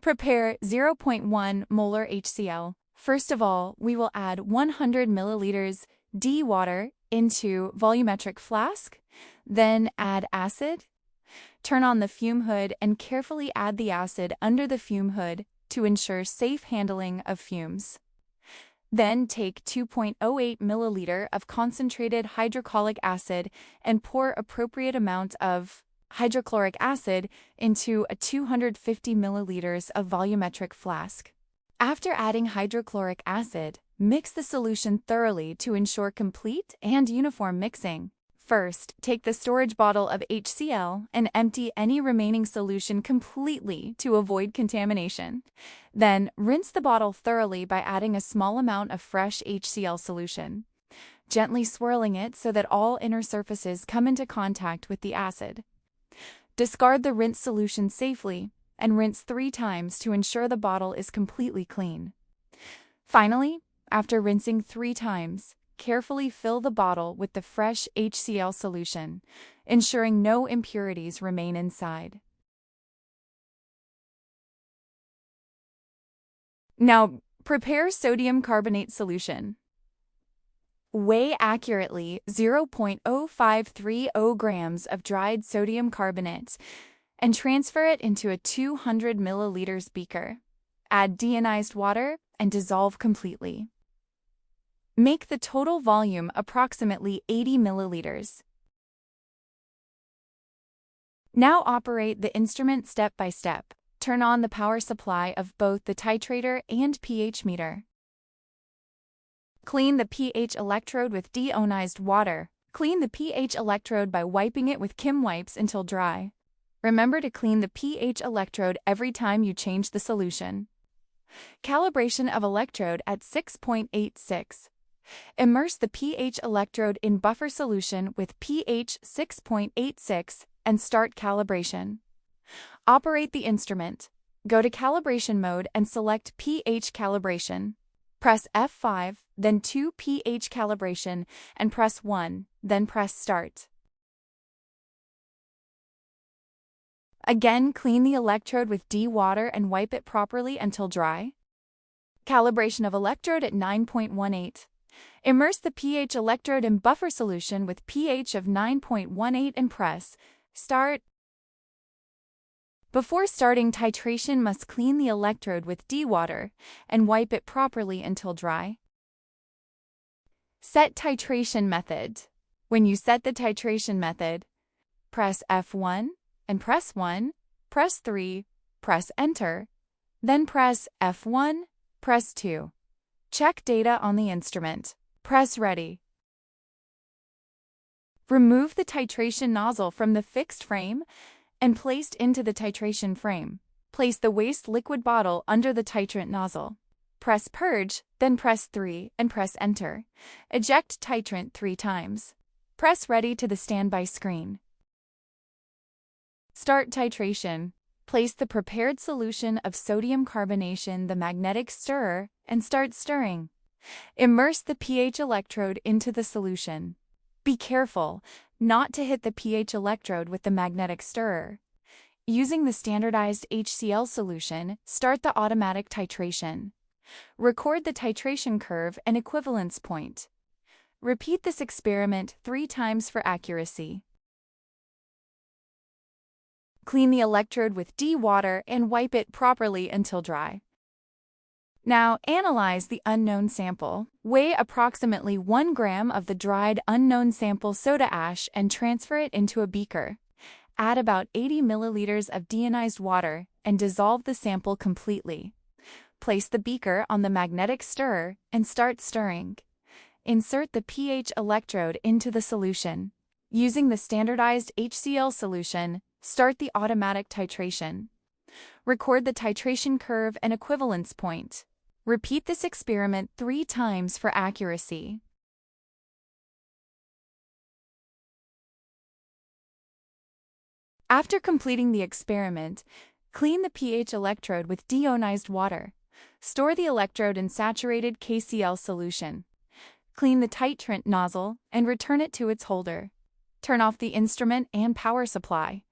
Prepare 0.1 molar HCl. First of all, we will add 100 milliliters D water into volumetric flask, then add acid. Turn on the fume hood and carefully add the acid under the fume hood to ensure safe handling of fumes. Then take 2.08 milliliter of concentrated hydrochloric acid and pour appropriate amount of hydrochloric acid into a 250 milliliters of volumetric flask. After adding hydrochloric acid, mix the solution thoroughly to ensure complete and uniform mixing. First, take the storage bottle of HCl and empty any remaining solution completely to avoid contamination. Then, rinse the bottle thoroughly by adding a small amount of fresh HCl solution, gently swirling it so that all inner surfaces come into contact with the acid. Discard the rinsed solution safely and rinse 3 times to ensure the bottle is completely clean. Finally, after rinsing 3 times, carefully fill the bottle with the fresh HCl solution, ensuring no impurities remain inside. Now, prepare sodium carbonate solution. Weigh accurately 0.0530 grams of dried sodium carbonate and transfer it into a 200 milliliters beaker. Add deionized water and dissolve completely. Make the total volume approximately 80 milliliters. Now operate the instrument step by step. Turn on the power supply of both the titrator and pH meter. Clean the pH electrode with deionized water. Clean the pH electrode by wiping it with Kim wipes until dry. Remember to clean the pH electrode every time you change the solution. Calibration of electrode at 6.86. Immerse the pH electrode in buffer solution with pH 6.86 and start calibration. Operate the instrument. Go to calibration mode and select pH calibration. Press F5, then 2 pH calibration, and press 1, then press start. Again, clean the electrode with D water and wipe it properly until dry. Calibration of electrode at 9.18. Immerse the pH electrode in buffer solution with pH of 9.18 and press start. Before starting titration, must clean the electrode with D water and wipe it properly until dry. Set titration method. When you set the titration method, press F1 and press 1, press 3, press enter, then press F1, press 2. Check data on the instrument. Press ready. Remove the titration nozzle from the fixed frame and placed into the titration frame. Place the waste liquid bottle under the titrant nozzle. Press purge, then press 3 and press enter. Eject titrant 3 times. Press ready to the standby screen. Start titration. Place the prepared solution of sodium carbonation in the magnetic stirrer and start stirring. Immerse the pH electrode into the solution. Be careful not to hit the pH electrode with the magnetic stirrer. Using the standardized HCl solution, start the automatic titration. Record the titration curve and equivalence point. Repeat this experiment 3 times for accuracy. Clean the electrode with D water and wipe it properly until dry. Now, analyze the unknown sample. Weigh approximately 1 gram of the dried unknown sample soda ash and transfer it into a beaker. Add about 80 milliliters of deionized water and dissolve the sample completely. Place the beaker on the magnetic stirrer and start stirring. Insert the pH electrode into the solution. Using the standardized HCl solution, start the automatic titration. Record the titration curve and equivalence point. Repeat this experiment 3 times for accuracy. After completing the experiment, clean the pH electrode with deionized water. Store the electrode in saturated KCl solution. Clean the titrant nozzle and return it to its holder. Turn off the instrument and power supply.